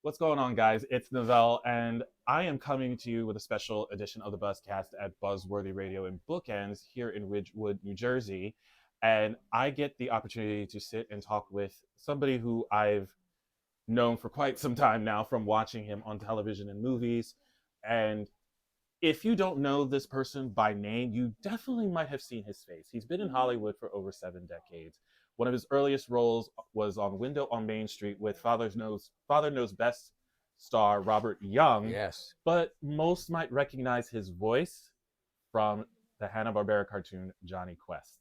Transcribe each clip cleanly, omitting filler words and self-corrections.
What's going on, guys? It's Novell, and I am coming to you with a special edition of the BUZZCast at Buzzworthy Radio in Bookends here in Ridgewood, New Jersey. And I get the opportunity to sit and talk with somebody who I've known for quite some time now from watching him on television and movies. And if you don't know this person by name, you definitely might have seen his face. He's been in Hollywood for over 7 decades. One of his earliest roles was on Window on Main Street with Father Knows Best star Robert Young. Yes. But most might recognize his voice from the Hanna-Barbera cartoon Jonny Quest.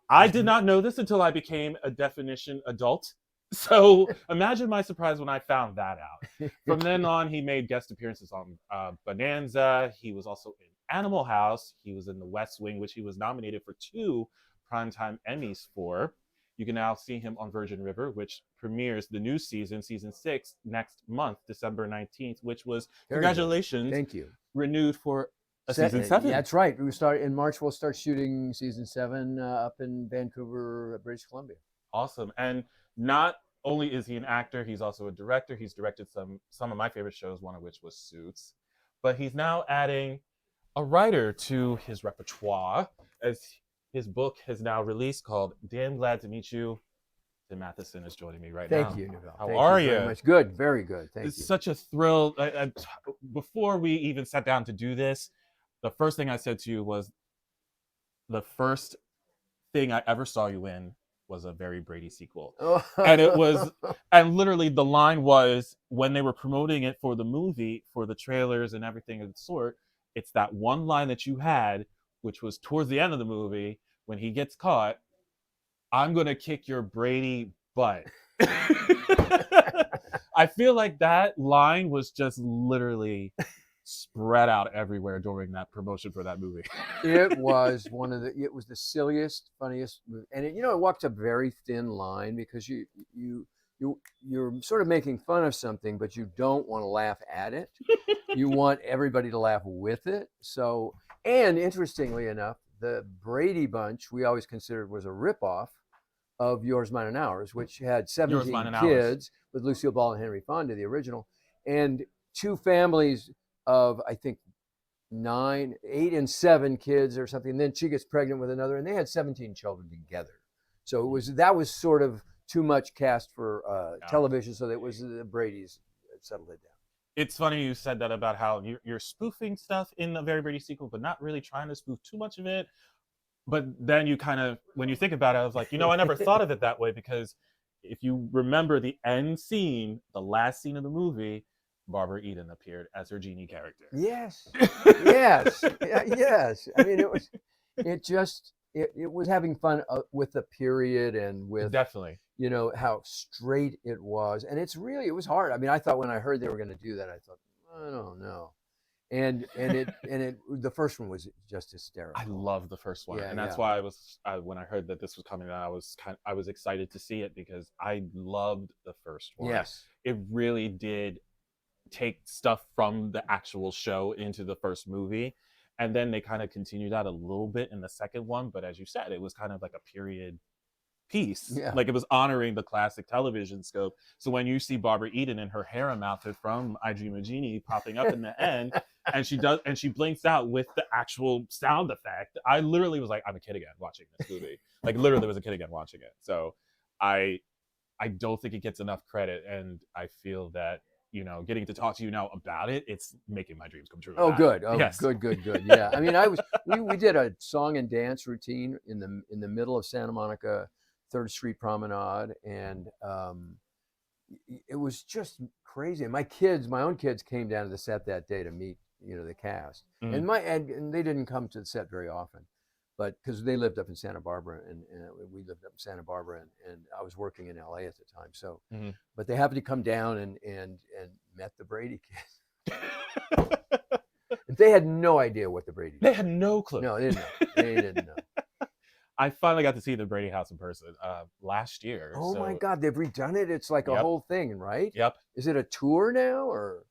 I did not know this until I became a definition adult. So imagine my surprise when I found that out. From then on, he made guest appearances on Bonanza. He was also in Animal House. He was in The West Wing, which he was nominated for 2 Primetime Emmys for. You can now see him on Virgin River, which premieres the new season 6, next month, December 19th, which was, congratulations, thank you, renewed for a season 7. That's right. We start in March. We'll start shooting season 7 up in Vancouver, British Columbia. Awesome. And not only is he an actor, he's also a director. He's directed some of my favorite shows, one of which was Suits. But he's now adding a writer to his repertoire, as his book has now released called Damn Glad to Meet You. Tim Matheson is joining me right now. Thank you, Novell. How are you? Very much. Good, very good. Thank you. It's such a thrill. Before we even sat down to do this, the first thing I said to you was the first thing I ever saw you in was a Very Brady sequel. And literally the line was, when they were promoting it for the movie, for the trailers and everything of the sort, it's that one line that you had, which was towards the end of the movie, when he gets caught, I'm going to kick your Brady butt. I feel like that line was just literally spread out everywhere during that promotion for that movie. It was the silliest, funniest movie. And it walks a very thin line, because you're sort of making fun of something, but you don't want to laugh at it. You want everybody to laugh with it. So, and interestingly enough, the Brady Bunch we always considered was a ripoff of Yours, Mine, and Ours, which had 17 kids with Lucille Ball and Henry Fonda, the original, and 2 families of, I think, 8 and 7 kids or something. And then she gets pregnant with another, and they had 17 children together. So that was sort of too much cast for television, so that was the Brady's settled it down. It's funny you said that about how you're spoofing stuff in the Very Brady sequel, but not really trying to spoof too much of it. But then you kind of, when you think about it, I was like, I never thought of it that way, because if you remember the end scene, the last scene of the movie, Barbara Eden appeared as her genie character. Yes, yes, yes. I mean, it was having fun with the period, and with definitely, how straight it was. And it was hard. I mean, I thought when I heard they were going to do that, I thought, I don't know. And the first one was just hysterical. I love the first one, and that's why when I heard that this was coming out, I was excited to see it, because I loved the first one. Yes, it really did take stuff from the actual show into the first movie, and then they kind of continued that a little bit in the second one. But as you said, it was kind of like a period piece. Yeah. Like, it was honoring the classic television scope. So when you see Barbara Eden in her harem outfit from I Dream of Jeannie popping up in the end, and she blinks out with the actual sound effect, I literally was like, I'm a kid again watching this movie. Like, literally was a kid again watching it. So I don't think it gets enough credit, and I feel that getting to talk to you now about it, it's making my dreams come true. Oh, good. Oh, yes. Good. Yeah. I mean, we did a song and dance routine in the middle of Santa Monica 3rd Street Promenade, and it was just crazy. And my own kids came down to the set that day to meet, the cast. And they didn't come to the set very often, but because they lived up in Santa Barbara, and we lived up in Santa Barbara, and I was working in LA at the time. So, but they happened to come down and met the Brady kids. They had no idea what the Brady. They had no clue. No, they didn't know. They didn't know. I finally got to see the Brady house in person last year. Oh, my God, they've redone it. It's like a whole thing, right? Yep. Is it a tour now, or?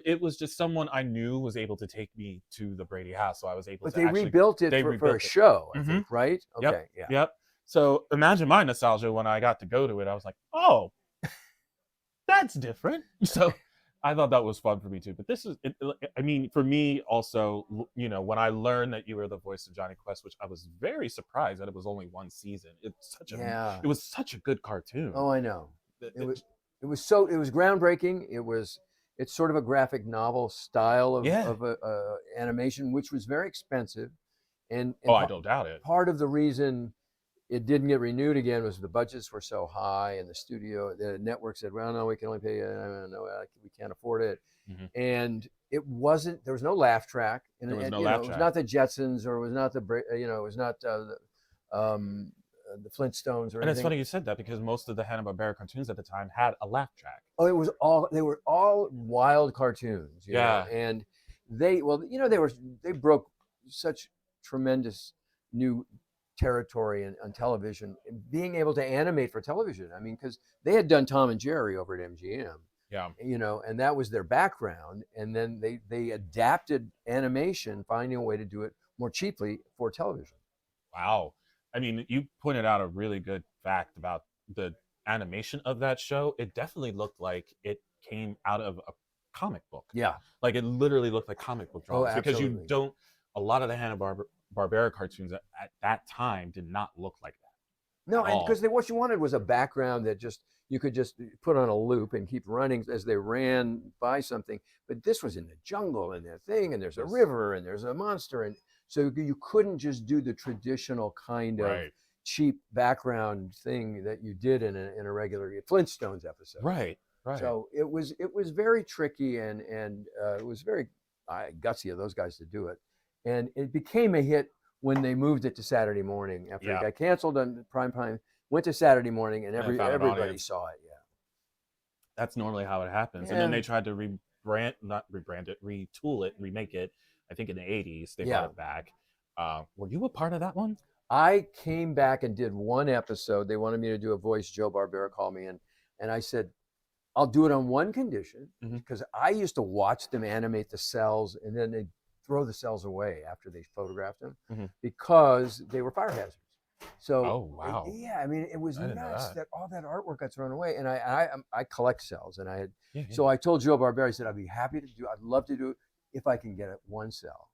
It was just someone I knew was able to take me to the Brady house, so I was able to. But they rebuilt it for a show, I think, right? Okay. Yep. So imagine my nostalgia when I got to go to it. I was like, oh, that's different. So I thought that was fun for me too. But this is, I mean, for me also, when I learned that you were the voice of Jonny Quest, which I was very surprised that it was only one season. Yeah. It was such a good cartoon. Oh, I know. It was groundbreaking. It's sort of a graphic novel style Yeah. of animation, which was very expensive. And I don't doubt it. part of the reason it didn't get renewed again was the budgets were so high, and the network said, well, no, we can only pay, no, we can't afford it. Mm-hmm. And there was no laugh track. And, There was no you laugh know, it was track. not the Jetsons, or it was not it was not the Flintstones or And it's anything. funny you said that, because most of the Hanna-Barbera cartoons at the time had a laugh track. Oh, they were all wild cartoons. You know? And they broke such tremendous new territory on television, being able to animate for television. I mean, because they had done Tom and Jerry over at MGM. Yeah. And that was their background. And then they adapted animation, finding a way to do it more cheaply for television. Wow. I mean, you pointed out a really good fact about the animation of that show. It definitely looked like it came out of a comic book. Yeah. Like it literally looked like comic book drawings, because a lot of the Hanna-Barbera cartoons at that time did not look like that. No, and because what you wanted was a background that you could just put on a loop and keep running as they ran by something. But this was in the jungle and there's a river and there's a monster, and so you couldn't just do the traditional kind of cheap background thing that you did in a regular Flintstones episode. Right. So it was very tricky, and it was very gutsy of those guys to do it, and it became a hit when they moved it to Saturday morning after it got canceled on prime time. Went to Saturday morning, and everybody saw it. Yeah, that's normally how it happens. And then they tried to retool it, remake it. I think in the 80s they brought it back. Were you a part of that one? I came back and did one episode. They wanted me to do a voice. Joe Barbera called me in, and I said, I'll do it on one condition, because I used to watch them animate the cells, and then they'd throw the cells away after they photographed them, because they were fire hazards. So, oh wow, I mean, it was nuts that all that artwork got thrown away. And I collect cells, and so I told Joe Barbera, I said, I'd love to do it if I can get one cell,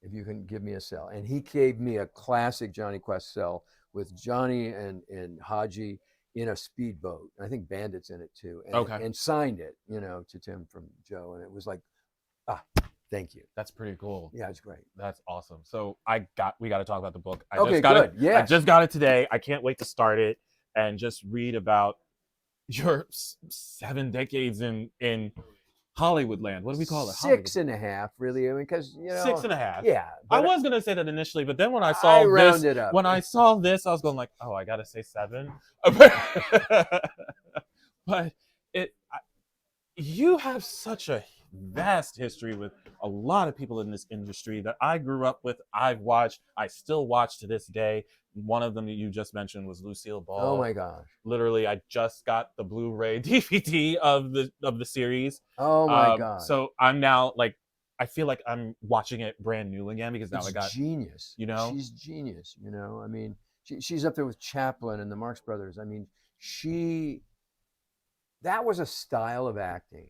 if you can give me a cell. And he gave me a classic Jonny Quest cell with Johnny and Haji in a speedboat. I think Bandit's in it too. And signed it, to Tim from Joe. And it was like, thank you. That's pretty cool. Yeah, it's great. That's awesome. So we got to talk about the book. I just got it today. I can't wait to start it and just read about your 7 decades in Hollywood land. What do we call it? 6.5, really. I mean, because 6.5. Yeah. I was gonna say that initially, but then when I saw this, up. When I saw this, I was going like, oh, I gotta say 7. But you have such a vast history with a lot of people in this industry that I grew up with. I've watched, I still watch to this day. One of them that you just mentioned was Lucille Ball. Oh my gosh. Literally, I just got the Blu-ray DVD of the series. Oh my god. So I'm now I feel like I'm watching it brand new again, because now I got genius. She's genius, I mean, she's up there with Chaplin and the Marx Brothers. I mean, that was a style of acting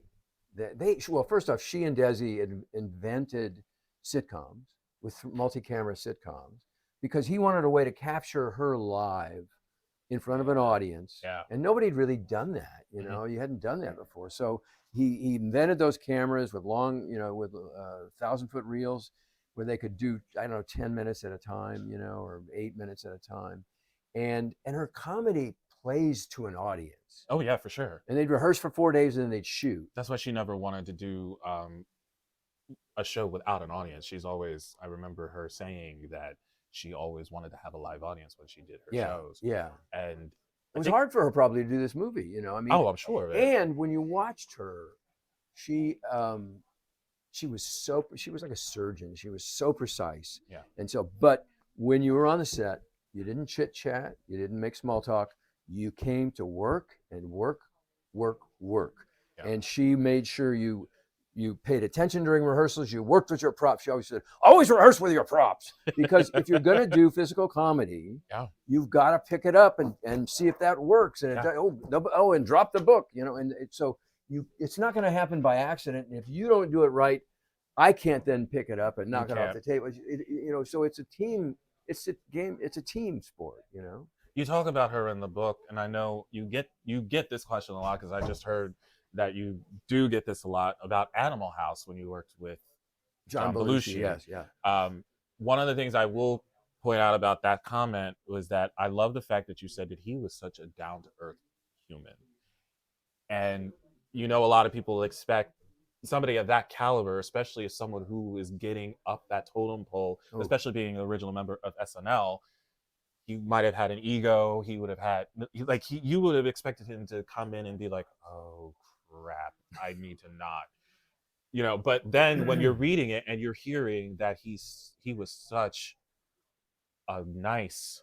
that first off, she and Desi invented sitcoms, with multi-camera sitcoms, because he wanted a way to capture her live in front of an audience. Yeah. And nobody had really done that, you hadn't done that before. So he invented those cameras with long, with 1,000-foot reels, where they could do, 10 minutes at a time, or 8 minutes at a time. And her comedy plays to an audience. Oh yeah, for sure. And they'd rehearse for 4 days, and then they'd shoot. That's why she never wanted to do a show without an audience. I remember her saying that she always wanted to have a live audience when she did her shows. Yeah. And it was hard for her probably to do this movie, I mean. Oh, I'm sure. And when you watched her, she was like a surgeon. She was so precise. Yeah. And so, but when you were on the set, you didn't chit chat, you didn't make small talk. You came to work and work. Yeah. And she made sure you paid attention during rehearsals. You worked with your props. She always said, always rehearse with your props. Because if you're going to do physical comedy, you've got to pick it up and see if that works. And and drop the book, and so it's not going to happen by accident. And if you don't do it right, I can't then pick it up and You knock it off can't. the table. So it's a team. It's a game. It's a team sport. You talk about her in the book, and I know you get this question a lot because I just heard that you do get this a lot about Animal House when you worked with John John Belushi. Belushi. Yes, yeah. One of the things I will point out about that comment was that I love the fact that you said that he was such a down to earth human. And a lot of people expect somebody of that caliber, especially as someone who is getting up that totem pole, especially being an original member of SNL, he might have had an ego. He would have had you would have expected him to come in and be like, "Oh crap, I need to not." But then when you're reading it and you're hearing that he was such a nice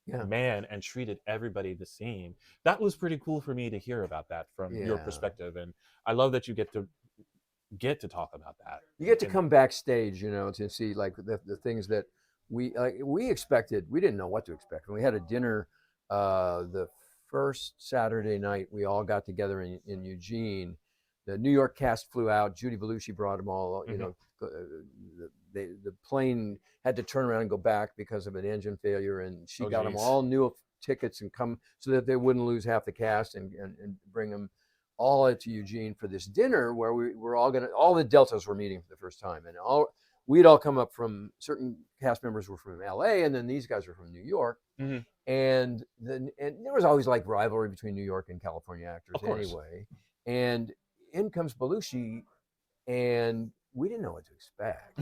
man and treated everybody the same, that was pretty cool for me to hear about that from your perspective. And I love that you get to talk about that. You get to come backstage, to see like the things that we expected. We didn't know what to expect. When we had a dinner the first Saturday night, we all got together in Eugene. The New York cast flew out. Judy Belushi brought them all. The plane had to turn around and go back because of an engine failure, and she got them all new tickets and come so that they wouldn't lose half the cast and bring them all into Eugene for this dinner where we were all the Deltas were meeting for the first time, and we'd all come up from certain cast members were from LA, and then these guys were from New York, and there was always like rivalry between New York and California actors anyway, and in comes Belushi, and we didn't know what to expect.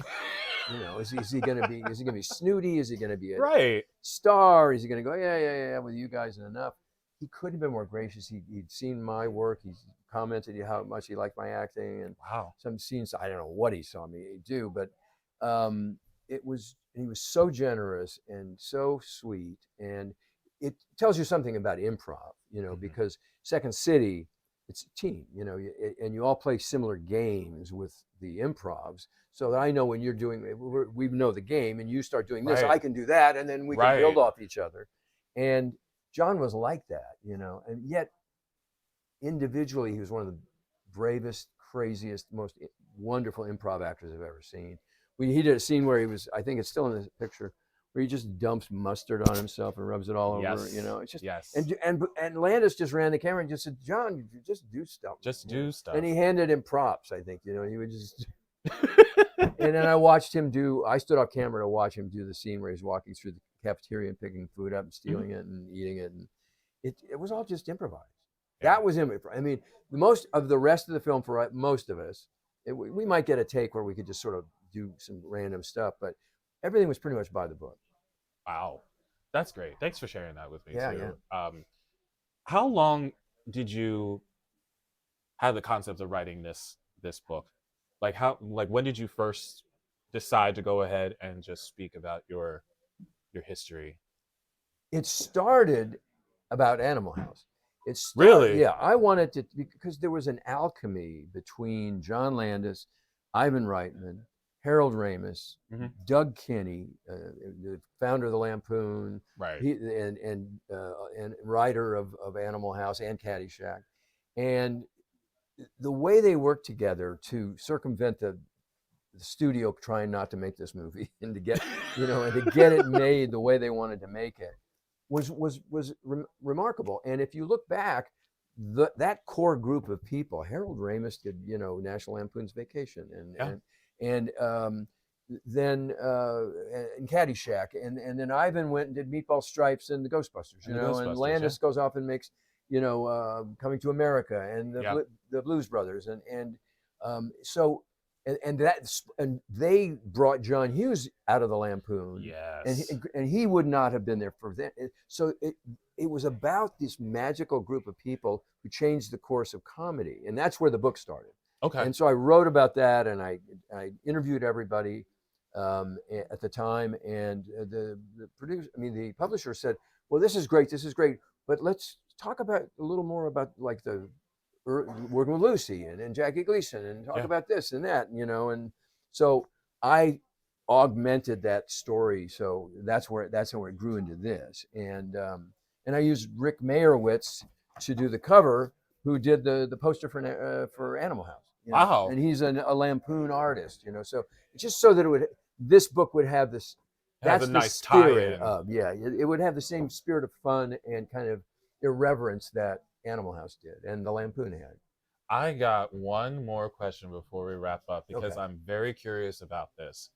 Is he going to be snooty? Is he going to be a star? Is he going to go yeah with you guys and enough? He couldn't have been more gracious. He'd seen my work. He's commented how much he liked my acting, and some scenes I don't know what he saw me do, but he was so generous and so sweet, and it tells you something about improv, because Second City, it's a team, and you all play similar games with the improvs. So that I know when you're doing, we know the game, and you start doing this, I can do that, and then we can build off each other. And John was like that, and yet individually, he was one of the bravest, craziest, most wonderful improv actors I've ever seen. He did a scene where I think it's still in this picture, where he just dumps mustard on himself and rubs it all over. It's just and Landis just ran the camera and just said, "John, just do stuff. Just do stuff." And he handed him props. I think he would just. And then I stood off camera to watch him do the scene where he's walking through the cafeteria and picking food up and stealing it and eating it, and it was all just improvised. That was him. I mean, the most of the rest of the film for most of us, we might get a take where we could just sort of do some random stuff, but everything was pretty much by the book. Wow, that's great. Thanks for sharing that with me too. Yeah. How long did you have the concept of writing this book? When did you first decide to go ahead and just speak about your history? It started about Animal House. Really? Yeah, I wanted to, because there was an alchemy between John Landis, Ivan Reitman, Harold Ramis, Doug Kinney, the founder of the Lampoon, and writer of Animal House and Caddyshack, and the way they worked together to circumvent the studio trying not to make this movie and to get and to get it made the way they wanted to make it was remarkable. And if you look back, that core group of people, Harold Ramis did National Lampoon's Vacation and then in Caddyshack, and then Ivan went and did Meatball Stripes and the Ghostbusters, and Landis goes off and makes Coming to America and the Blues Brothers, and they brought John Hughes out of the Lampoon, and he would not have been there for them. So it was about this magical group of people who changed the course of comedy, and that's where the book started. Okay. And so I wrote about that, and I interviewed everybody at the time, and the publisher said, "Well, this is great, but let's talk about a little more about like the working with Lucy and Jackie Gleason, and talk about this and that, and so I augmented that story. So that's how it grew into this, and I used Rick Meyerowitz to do the cover, who did the poster for Animal House. You know? Wow. And he's a Lampoon artist, you know. So just so that this book would have this. Has That's a the nice spirit tie-in. of, yeah. It would have the same spirit of fun and kind of irreverence that Animal House did and the Lampoon had. I got one more question before we wrap up because Okay. I'm very curious about this.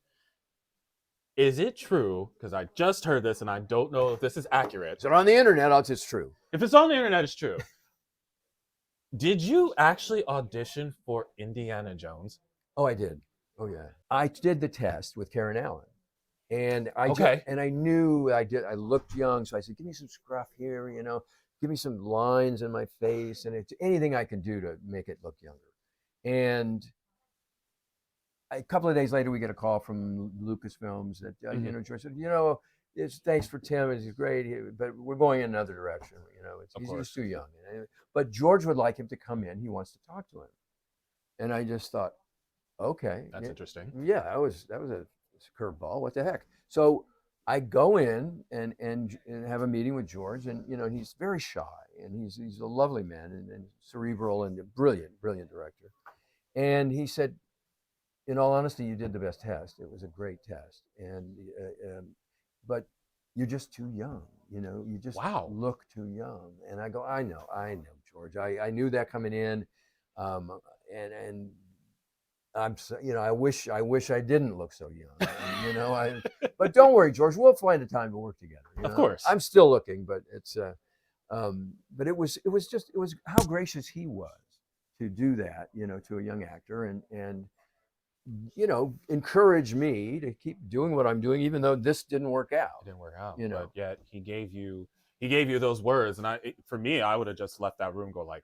Is it true, because I just heard this and I don't know if this is accurate. So on the internet, it's true. If it's on the internet, it's true. Did you actually audition for Indiana Jones? Oh, I did. Oh, yeah. I did the test with Karen Allen. And Okay. I knew I did. I looked young, so I said, "Give me some scruff here, you know. Give me some lines in my face, and it's anything I can do to make it look younger." And a couple of days later, we get a call from Lucasfilms that you know, George said, "You know, it's thanks for Tim. He's great, but we're going in another direction. You know, he's too young. But George would like him to come in. He wants to talk to him." And I just thought, okay, That's interesting. Yeah, that was a curveball. What the heck? So I go in and have a meeting with George, and you know, he's very shy, and he's a lovely man and cerebral and a brilliant director. And he said, "In all honesty, you did the best test. It was a great test, but you're just too young. You know, you just look too young." And I go, I know, George. I knew that coming in, and I'm so, you know, I wish I didn't look so young. You know, but don't worry, George. We'll find a time to work together. You know? Of course. I'm still looking, but it's but it was how gracious he was to do that, you know, to a young actor and you know, encourage me to keep doing what I'm doing, even though this didn't work out. It didn't work out, you know. but yet he gave you those words, and for me, I would have just left that room, go like,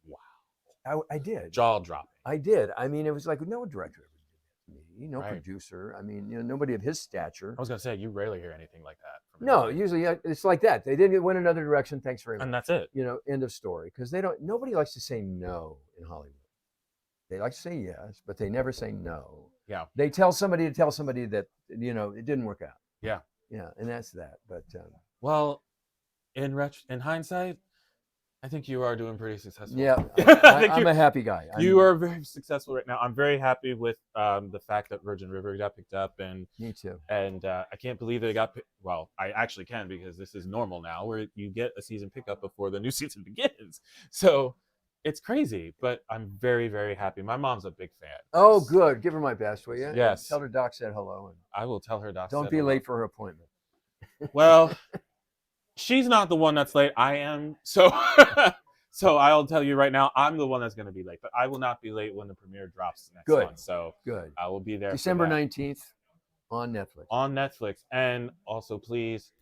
wow. I did. Jaw dropping. I did. I mean, it was like no director ever did that to me. No Right. Producer. I mean, you know, nobody of his stature. I was gonna say, you rarely hear anything like that from No, anybody. usually it's like that. They didn't went another direction. Thanks very much. And that's it. You know, end of story. Because nobody likes to say no in Hollywood. They like to say yes, but they never say no. Yeah. They tell somebody that, you know, it didn't work out. Yeah. Yeah, and that's that. But well, in hindsight, I think you are doing pretty successful. Yeah, I'm a happy guy. You are very successful right now. I'm very happy with the fact that Virgin River got picked up, and me too. And I can't believe they got well. I actually can, because this is normal now, where you get a season pickup before the new season begins. So it's crazy, but I'm very, very happy. My mom's a big fan. Oh, good. Give her my best, will you? Yes. Tell her Doc said hello. And I will tell her Doc. Don't be late for her appointment. Well, she's not the one that's late. I am. So so I'll tell you right now, I'm the one that's going to be late, but I will not be late when the premiere drops next month. So good. I will be there. December 19th on Netflix. On Netflix. And also, please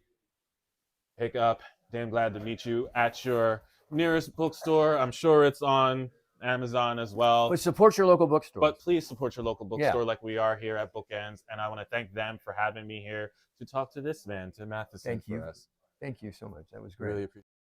pick up Damn Glad to Meet You at your nearest bookstore. I'm sure it's on Amazon as well. But support your local bookstore. But please support your local bookstore like we are here at Bookends. And I want to thank them for having me here to talk to this man, Tim Matheson. Thank you. Thank you so much. That was great. Really appreciate it.